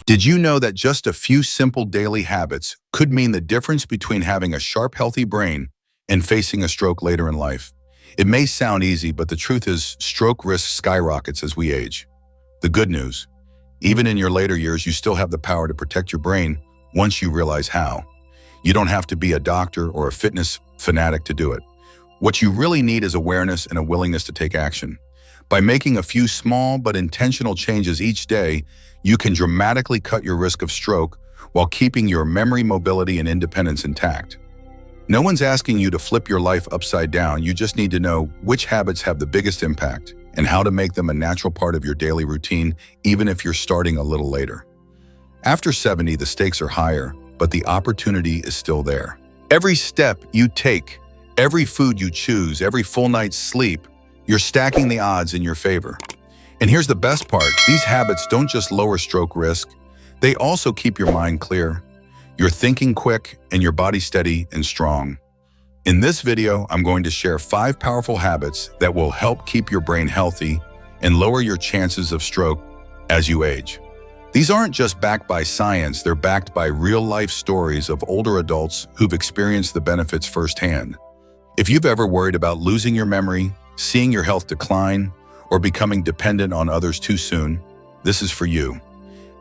Did you know that just a few simple daily habits could mean the difference between having a sharp, healthy brain and facing a stroke later in life? It may sound easy, but the truth is stroke risk skyrockets as we age. The good news, even in your later years, you still have the power to protect your brain once you realize how. You don't have to be a doctor or a fitness fanatic to do it. What you really need is awareness and a willingness to take action. By making a few small but intentional changes each day, you can dramatically cut your risk of stroke while keeping your memory, mobility, and independence intact. No one's asking you to flip your life upside down. You just need to know which habits have the biggest impact and how to make them a natural part of your daily routine, even if you're starting a little later. After 70, the stakes are higher, but the opportunity is still there. Every step you take, every food you choose, every full night's sleep, you're stacking the odds in your favor. And here's the best part, these habits don't just lower stroke risk, they also keep your mind clear, your thinking quick, and your body steady and strong. In this video, I'm going to share 5 powerful habits that will help keep your brain healthy and lower your chances of stroke as you age. These aren't just backed by science, they're backed by real-life stories of older adults who've experienced the benefits firsthand. If you've ever worried about losing your memory, seeing your health decline, or becoming dependent on others too soon, this is for you.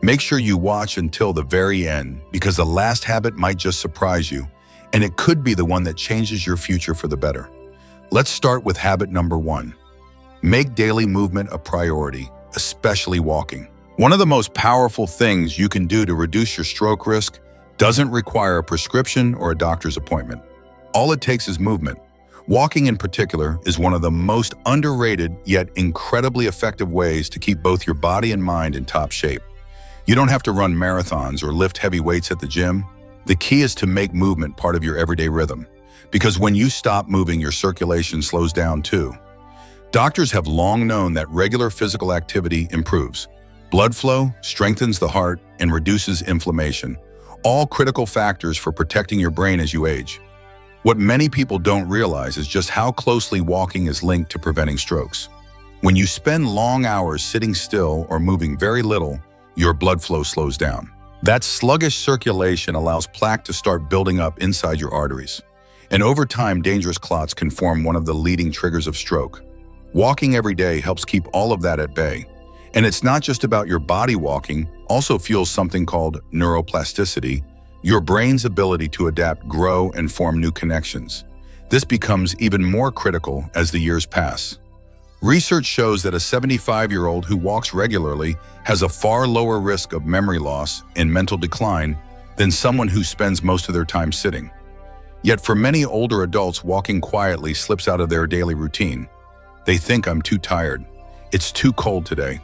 Make sure you watch until the very end, because the last habit might just surprise you, and it could be the one that changes your future for the better. Let's start with habit number 1. Make daily movement a priority, especially walking. One of the most powerful things you can do to reduce your stroke risk doesn't require a prescription or a doctor's appointment. All it takes is movement. Walking in particular is one of the most underrated yet incredibly effective ways to keep both your body and mind in top shape. You don't have to run marathons or lift heavy weights at the gym. The key is to make movement part of your everyday rhythm, because when you stop moving, your circulation slows down too. Doctors have long known that regular physical activity improves blood flow, strengthens the heart, and reduces inflammation, all critical factors for protecting your brain as you age. What many people don't realize is just how closely walking is linked to preventing strokes. When you spend long hours sitting still or moving very little, your blood flow slows down. That sluggish circulation allows plaque to start building up inside your arteries. And over time, dangerous clots can form, one of the leading triggers of stroke. Walking every day helps keep all of that at bay. And it's not just about your body. Walking also fuels something called neuroplasticity, your brain's ability to adapt, grow, and form new connections. This becomes even more critical as the years pass. Research shows that a 75-year-old who walks regularly has a far lower risk of memory loss and mental decline than someone who spends most of their time sitting. Yet for many older adults, walking quietly slips out of their daily routine. They think, I'm too tired. It's too cold today.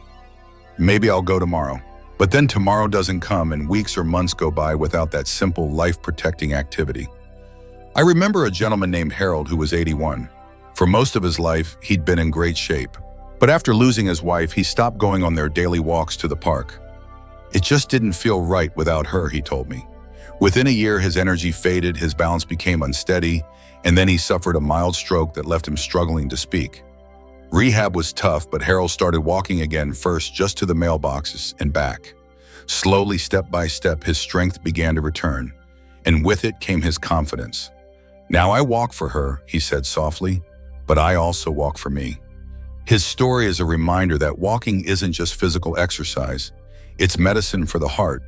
Maybe I'll go tomorrow. But then tomorrow doesn't come, and weeks or months go by without that simple life-protecting activity. I remember a gentleman named Harold who was 81. For most of his life, he'd been in great shape. But after losing his wife, he stopped going on their daily walks to the park. It just didn't feel right without her, he told me. Within a year, his energy faded, his balance became unsteady, and then he suffered a mild stroke that left him struggling to speak. Rehab was tough, but Harold started walking again, first just to the mailboxes and back. Slowly, step by step, his strength began to return, and with it came his confidence. Now I walk for her, he said softly, but I also walk for me. His story is a reminder that walking isn't just physical exercise. It's medicine for the heart,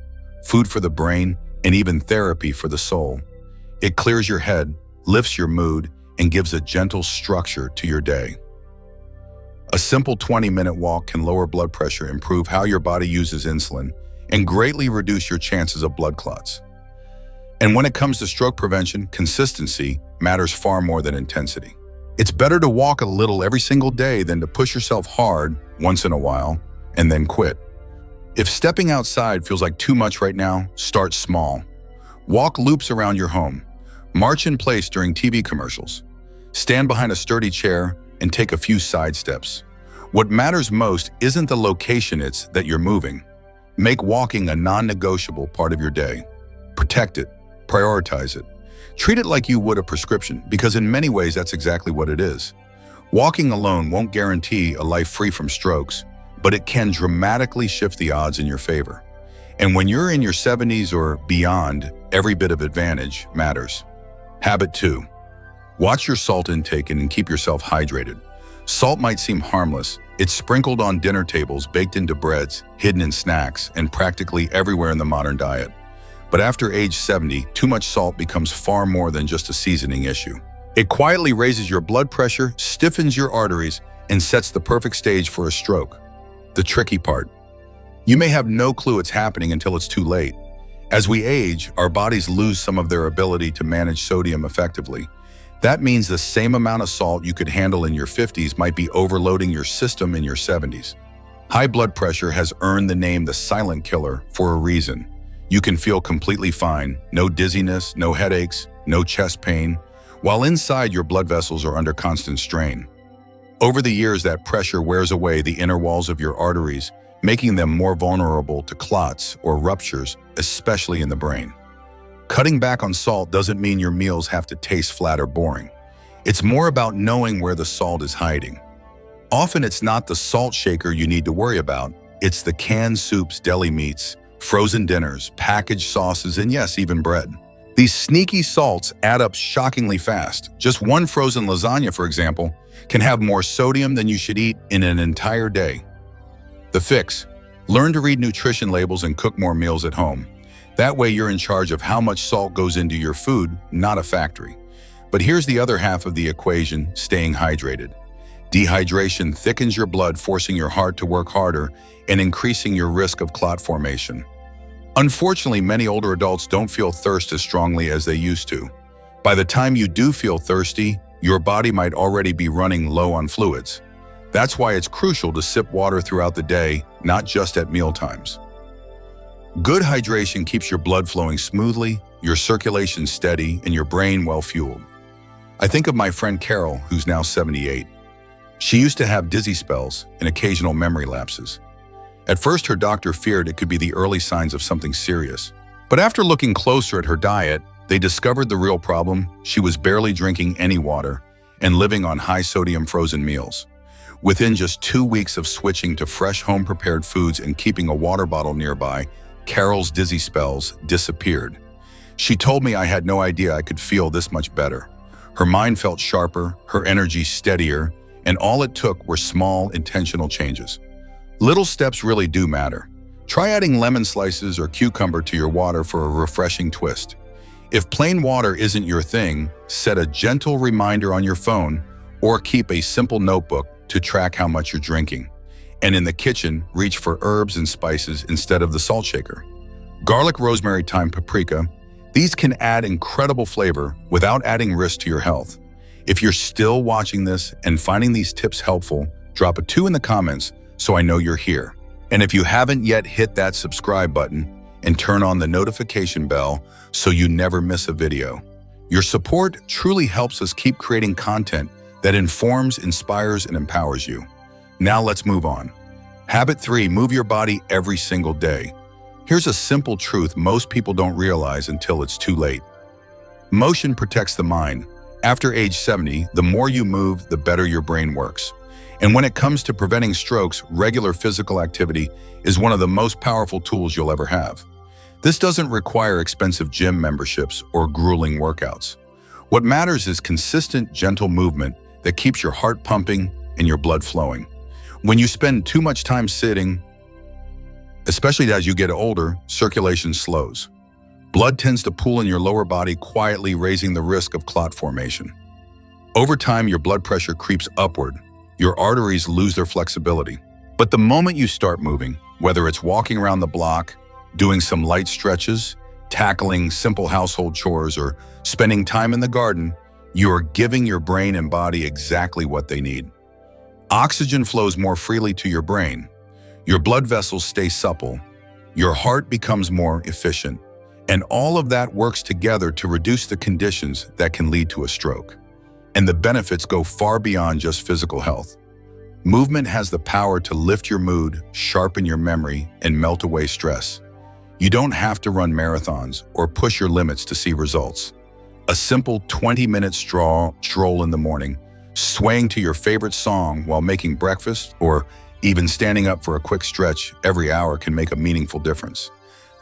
food for the brain, and even therapy for the soul. It clears your head, lifts your mood, and gives a gentle structure to your day. A simple 20-minute walk can lower blood pressure, improve how your body uses insulin, and greatly reduce your chances of blood clots. And when it comes to stroke prevention, consistency matters far more than intensity. It's better to walk a little every single day than to push yourself hard once in a while and then quit. If stepping outside feels like too much right now, start small. Walk loops around your home. March in place during TV commercials. Stand behind a sturdy chair and take a few side steps. What matters most isn't the location, it's that you're moving. Make walking a non-negotiable part of your day. Protect it, prioritize it. Treat it like you would a prescription, because in many ways that's exactly what it is. Walking alone won't guarantee a life free from strokes, but it can dramatically shift the odds in your favor. And when you're in your 70s or beyond, every bit of advantage matters. Habit 2. Watch your salt intake and keep yourself hydrated. Salt might seem harmless. It's sprinkled on dinner tables, baked into breads, hidden in snacks, and practically everywhere in the modern diet. But after age 70, too much salt becomes far more than just a seasoning issue. It quietly raises your blood pressure, stiffens your arteries, and sets the perfect stage for a stroke. The tricky part. You may have no clue it's happening until it's too late. As we age, our bodies lose some of their ability to manage sodium effectively. That means the same amount of salt you could handle in your 50s might be overloading your system in your 70s. High blood pressure has earned the name the silent killer for a reason. You can feel completely fine, no dizziness, no headaches, no chest pain, while inside your blood vessels are under constant strain. Over the years, that pressure wears away the inner walls of your arteries, making them more vulnerable to clots or ruptures, especially in the brain. Cutting back on salt doesn't mean your meals have to taste flat or boring. It's more about knowing where the salt is hiding. Often it's not the salt shaker you need to worry about, it's the canned soups, deli meats, frozen dinners, packaged sauces, and yes, even bread. These sneaky salts add up shockingly fast. Just one frozen lasagna, for example, can have more sodium than you should eat in an entire day. The fix: learn to read nutrition labels and cook more meals at home. That way you're in charge of how much salt goes into your food, not a factory. But here's the other half of the equation: staying hydrated. Dehydration thickens your blood, forcing your heart to work harder and increasing your risk of clot formation. Unfortunately, many older adults don't feel thirst as strongly as they used to. By the time you do feel thirsty, your body might already be running low on fluids. That's why it's crucial to sip water throughout the day, not just at mealtimes. Good hydration keeps your blood flowing smoothly, your circulation steady, and your brain well-fueled. I think of my friend Carol, who's now 78. She used to have dizzy spells and occasional memory lapses. At first, her doctor feared it could be the early signs of something serious. But after looking closer at her diet, they discovered the real problem. She was barely drinking any water and living on high-sodium frozen meals. Within just 2 weeks of switching to fresh home-prepared foods and keeping a water bottle nearby, Carol's dizzy spells disappeared. She told me I had no idea I could feel this much better. Her mind felt sharper, her energy steadier, and all it took were small, intentional changes. Little steps really do matter. Try adding lemon slices or cucumber to your water for a refreshing twist. If plain water isn't your thing, set a gentle reminder on your phone or keep a simple notebook to track how much you're drinking. And in the kitchen, reach for herbs and spices instead of the salt shaker. Garlic, rosemary, thyme, paprika, these can add incredible flavor without adding risk to your health. If you're still watching this and finding these tips helpful, drop a 2 in the comments so I know you're here. And if you haven't yet, hit that subscribe button and turn on the notification bell so you never miss a video. Your support truly helps us keep creating content that informs, inspires, and empowers you. Now let's move on. Habit 3, move your body every single day. Here's a simple truth most people don't realize until it's too late. Motion protects the mind. After age 70, the more you move, the better your brain works. And when it comes to preventing strokes, regular physical activity is one of the most powerful tools you'll ever have. This doesn't require expensive gym memberships or grueling workouts. What matters is consistent, gentle movement that keeps your heart pumping and your blood flowing. When you spend too much time sitting, especially as you get older, circulation slows. Blood tends to pool in your lower body, quietly raising the risk of clot formation. Over time, your blood pressure creeps upward. Your arteries lose their flexibility. But the moment you start moving, whether it's walking around the block, doing some light stretches, tackling simple household chores, or spending time in the garden, you are giving your brain and body exactly what they need. Oxygen flows more freely to your brain. Your blood vessels stay supple. Your heart becomes more efficient. And all of that works together to reduce the conditions that can lead to a stroke. And the benefits go far beyond just physical health. Movement has the power to lift your mood, sharpen your memory, and melt away stress. You don't have to run marathons or push your limits to see results. A simple 20-minute stroll in the morning, swaying to your favorite song while making breakfast, or even standing up for a quick stretch every hour can make a meaningful difference.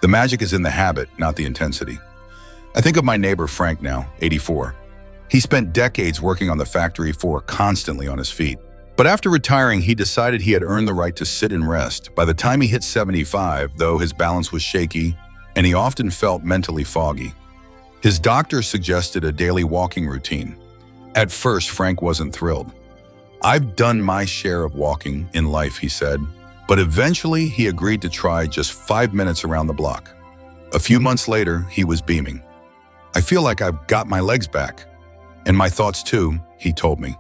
The magic is in the habit, not the intensity. I think of my neighbor Frank now, 84. He spent decades working on the factory floor, constantly on his feet. But after retiring, he decided he had earned the right to sit and rest. By the time he hit 75, though, his balance was shaky, and he often felt mentally foggy. His doctor suggested a daily walking routine. At first, Frank wasn't thrilled. "I've done my share of walking in life," he said, but eventually he agreed to try just 5 minutes around the block. A few months later, he was beaming. "I feel like I've got my legs back. And my thoughts too," he told me.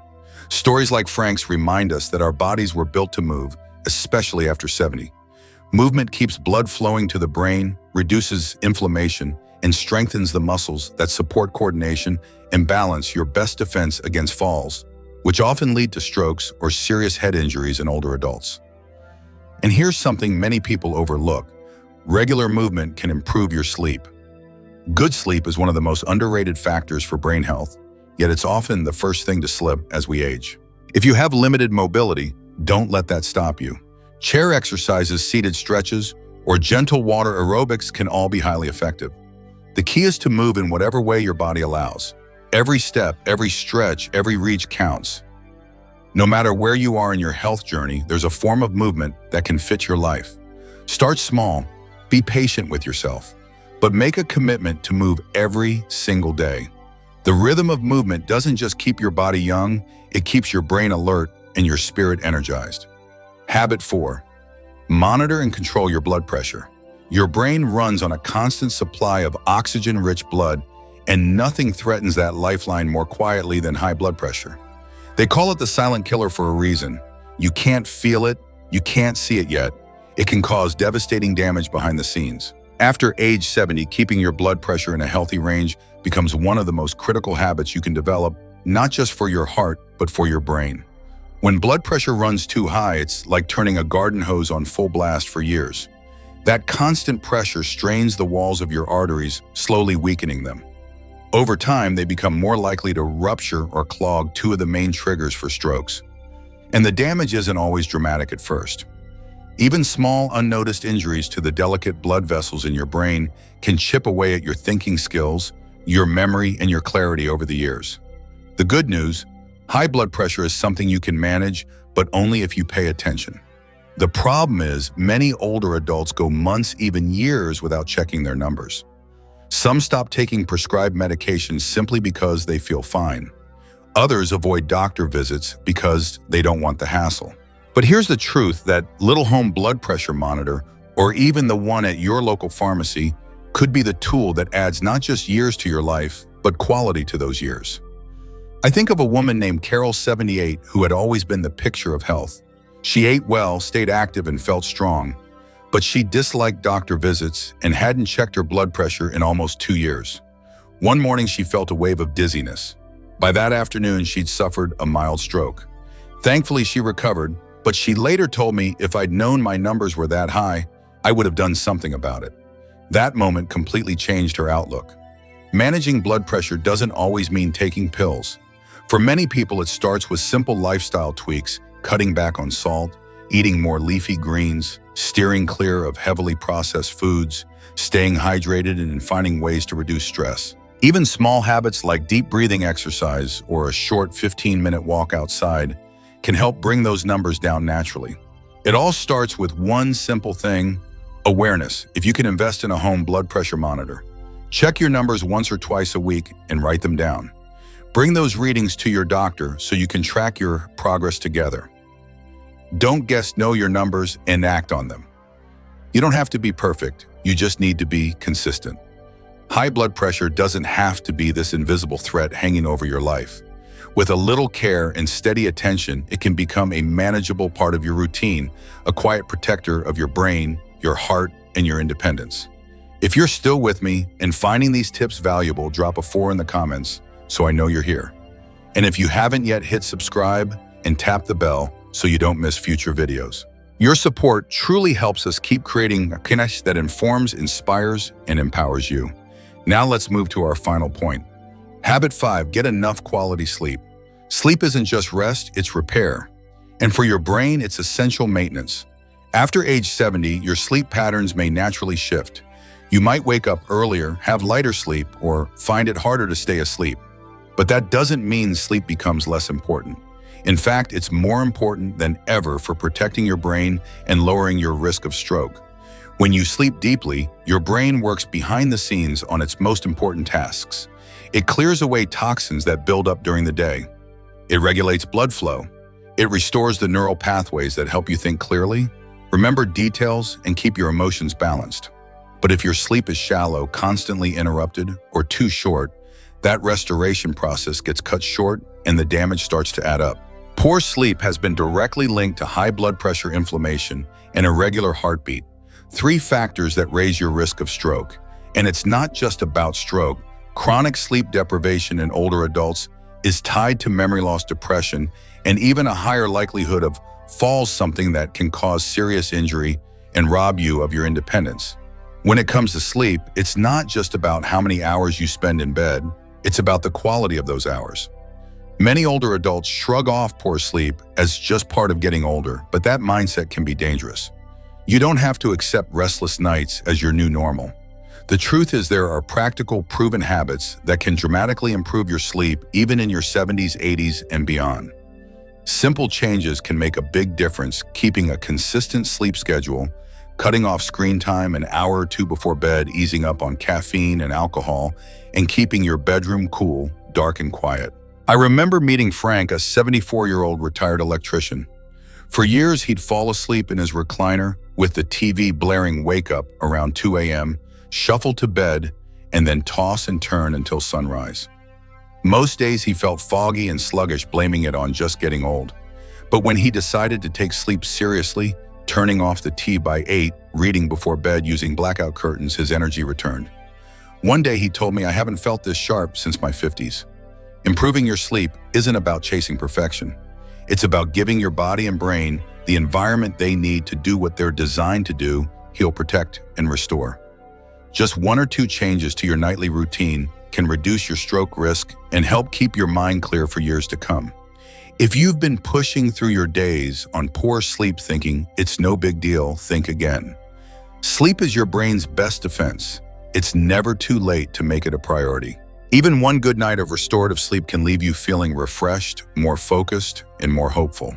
Stories like Frank's remind us that our bodies were built to move, especially after 70. Movement keeps blood flowing to the brain, reduces inflammation, and strengthens the muscles that support coordination and balance, your best defense against falls, which often lead to strokes or serious head injuries in older adults. And here's something many people overlook. Regular movement can improve your sleep. Good sleep is one of the most underrated factors for brain health, yet it's often the first thing to slip as we age. If you have limited mobility, don't let that stop you. Chair exercises, seated stretches, or gentle water aerobics can all be highly effective. The key is to move in whatever way your body allows. Every step, every stretch, every reach counts. No matter where you are in your health journey, there's a form of movement that can fit your life. Start small, be patient with yourself, but make a commitment to move every single day. The rhythm of movement doesn't just keep your body young, it keeps your brain alert and your spirit energized. Habit 4. Monitor and control your blood pressure. Your brain runs on a constant supply of oxygen-rich blood, and nothing threatens that lifeline more quietly than high blood pressure. They call it the silent killer for a reason. You can't feel it, you can't see it yet. It can cause devastating damage behind the scenes. After age 70, keeping your blood pressure in a healthy range becomes one of the most critical habits you can develop, not just for your heart, but for your brain. When blood pressure runs too high, it's like turning a garden hose on full blast for years. That constant pressure strains the walls of your arteries, slowly weakening them. Over time, they become more likely to rupture or clog, two of the main triggers for strokes. And the damage isn't always dramatic at first. Even small, unnoticed injuries to the delicate blood vessels in your brain can chip away at your thinking skills, your memory, and your clarity over the years. The good news, high blood pressure is something you can manage, but only if you pay attention. The problem is, many older adults go months, even years, without checking their numbers. Some stop taking prescribed medications simply because they feel fine. Others avoid doctor visits because they don't want the hassle. But here's the truth, that little home blood pressure monitor, or even the one at your local pharmacy, could be the tool that adds not just years to your life, but quality to those years. I think of a woman named Carol, 78, who had always been the picture of health. She ate well, stayed active, and felt strong, but she disliked doctor visits and hadn't checked her blood pressure in almost 2 years. One morning, she felt a wave of dizziness. By that afternoon, she'd suffered a mild stroke. Thankfully, she recovered, but she later told me if I'd known my numbers were that high, I would have done something about it. That moment completely changed her outlook. Managing blood pressure doesn't always mean taking pills. For many people, it starts with simple lifestyle tweaks, cutting back on salt, eating more leafy greens, steering clear of heavily processed foods, staying hydrated, and finding ways to reduce stress. Even small habits like deep breathing exercise or a short 15-minute walk outside can help bring those numbers down naturally. It all starts with one simple thing: awareness. If you can invest in a home blood pressure monitor, check your numbers once or twice a week and write them down. Bring those readings to your doctor so you can track your progress together. Don't guess, know your numbers and act on them. You don't have to be perfect, you just need to be consistent. High blood pressure doesn't have to be this invisible threat hanging over your life. With a little care and steady attention, it can become a manageable part of your routine, a quiet protector of your brain, your heart, and your independence. If you're still with me and finding these tips valuable, drop a 4 in the comments so I know you're here. And if you haven't yet, hit subscribe and tap the bell so you don't miss future videos. Your support truly helps us keep creating a connection that informs, inspires, and empowers you. Now let's move to our final point. Habit 5, get enough quality sleep. Sleep isn't just rest, it's repair. And for your brain, it's essential maintenance. After age 70, your sleep patterns may naturally shift. You might wake up earlier, have lighter sleep, or find it harder to stay asleep. But that doesn't mean sleep becomes less important. In fact, it's more important than ever for protecting your brain and lowering your risk of stroke. When you sleep deeply, your brain works behind the scenes on its most important tasks. It clears away toxins that build up during the day. It regulates blood flow. It restores the neural pathways that help you think clearly, remember details, and keep your emotions balanced. But if your sleep is shallow, constantly interrupted, or too short, that restoration process gets cut short and the damage starts to add up. Poor sleep has been directly linked to high blood pressure, inflammation, and irregular heartbeat, 3 factors that raise your risk of stroke. And it's not just about stroke. Chronic sleep deprivation in older adults is tied to memory loss, depression, and even a higher likelihood of falls, something that can cause serious injury and rob you of your independence. When it comes to sleep, it's not just about how many hours you spend in bed, it's about the quality of those hours. Many older adults shrug off poor sleep as just part of getting older, but that mindset can be dangerous. You don't have to accept restless nights as your new normal. The truth is there are practical, proven habits that can dramatically improve your sleep even in your 70s, 80s, and beyond. Simple changes can make a big difference, keeping a consistent sleep schedule, cutting off screen time an hour or 2 before bed, easing up on caffeine and alcohol, and keeping your bedroom cool, dark, and quiet. I remember meeting Frank, a 74-year-old retired electrician. For years, he'd fall asleep in his recliner with the TV blaring wake up around 2 a.m., shuffle to bed, and then toss and turn until sunrise. Most days he felt foggy and sluggish, blaming it on just getting old. But when he decided to take sleep seriously, turning off the TV by 8, reading before bed, using blackout curtains, his energy returned. One day he told me, "I haven't felt this sharp since my 50s. Improving your sleep isn't about chasing perfection. It's about giving your body and brain the environment they need to do what they're designed to do: heal, protect, and restore." Just 1 or 2 changes to your nightly routine can reduce your stroke risk and help keep your mind clear for years to come. If you've been pushing through your days on poor sleep thinking it's no big deal, think again. Sleep is your brain's best defense. It's never too late to make it a priority. Even one good night of restorative sleep can leave you feeling refreshed, more focused, and more hopeful.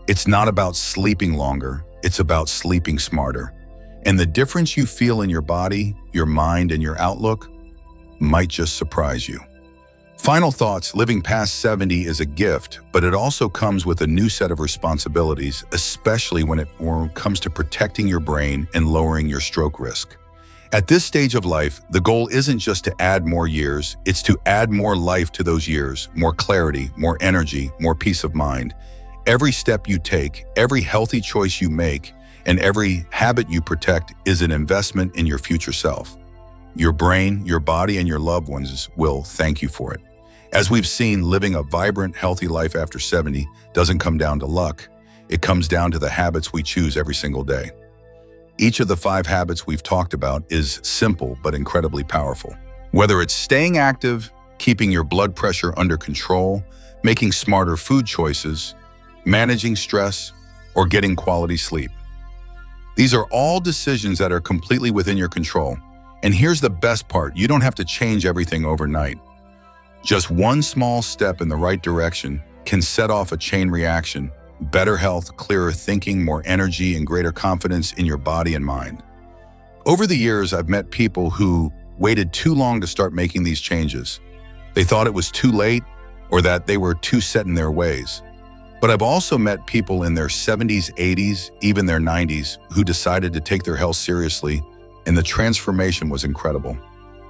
It's not about sleeping longer, it's about sleeping smarter. And the difference you feel in your body, your mind, and your outlook might just surprise you. Final thoughts: living past 70 is a gift, but it also comes with a new set of responsibilities, especially when it comes to protecting your brain and lowering your stroke risk. At this stage of life, the goal isn't just to add more years, it's to add more life to those years, more clarity, more energy, more peace of mind. Every step you take, every healthy choice you make, and every habit you protect is an investment in your future self. Your brain, your body, and your loved ones will thank you for it. As we've seen, living a vibrant, healthy life after 70 doesn't come down to luck. It comes down to the habits we choose every single day. Each of the 5 habits we've talked about is simple but incredibly powerful. Whether it's staying active, keeping your blood pressure under control, making smarter food choices, managing stress, or getting quality sleep. These are all decisions that are completely within your control. And here's the best part: you don't have to change everything overnight. Just one small step in the right direction can set off a chain reaction: better health, clearer thinking, more energy, and greater confidence in your body and mind. Over the years, I've met people who waited too long to start making these changes. They thought it was too late or that they were too set in their ways. But I've also met people in their 70s, 80s, even their 90s, who decided to take their health seriously, and the transformation was incredible.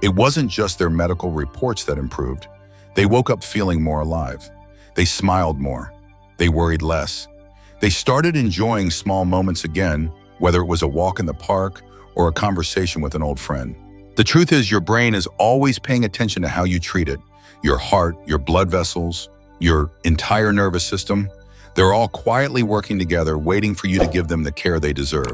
It wasn't just their medical reports that improved. They woke up feeling more alive. They smiled more. They worried less. They started enjoying small moments again, whether it was a walk in the park or a conversation with an old friend. The truth is, your brain is always paying attention to how you treat it. Your heart, your blood vessels, your entire nervous system, they're all quietly working together, waiting for you to give them the care they deserve.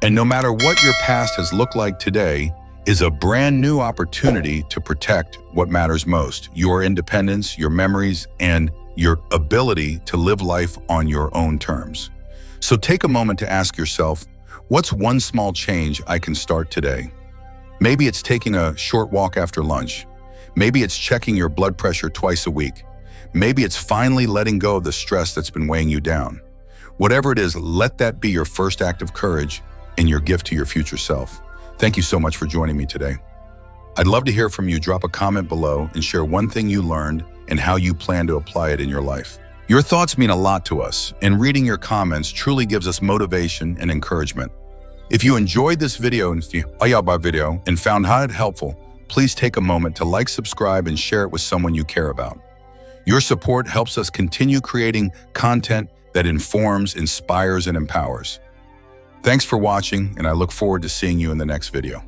And no matter what your past has looked like, today is a brand new opportunity to protect what matters most: your independence, your memories, and your ability to live life on your own terms. So take a moment to ask yourself, what's one small change I can start today? Maybe it's taking a short walk after lunch. Maybe it's checking your blood pressure twice a week. Maybe it's finally letting go of the stress that's been weighing you down. Whatever it is, let that be your first act of courage and your gift to your future self. Thank you so much for joining me today. I'd love to hear from you. Drop a comment below and share one thing you learned and how you plan to apply it in your life. Your thoughts mean a lot to us, and reading your comments truly gives us motivation and encouragement. If you enjoyed this video and found it helpful, please take a moment to like, subscribe, and share it with someone you care about. Your support helps us continue creating content that informs, inspires, and empowers. Thanks for watching, and I look forward to seeing you in the next video.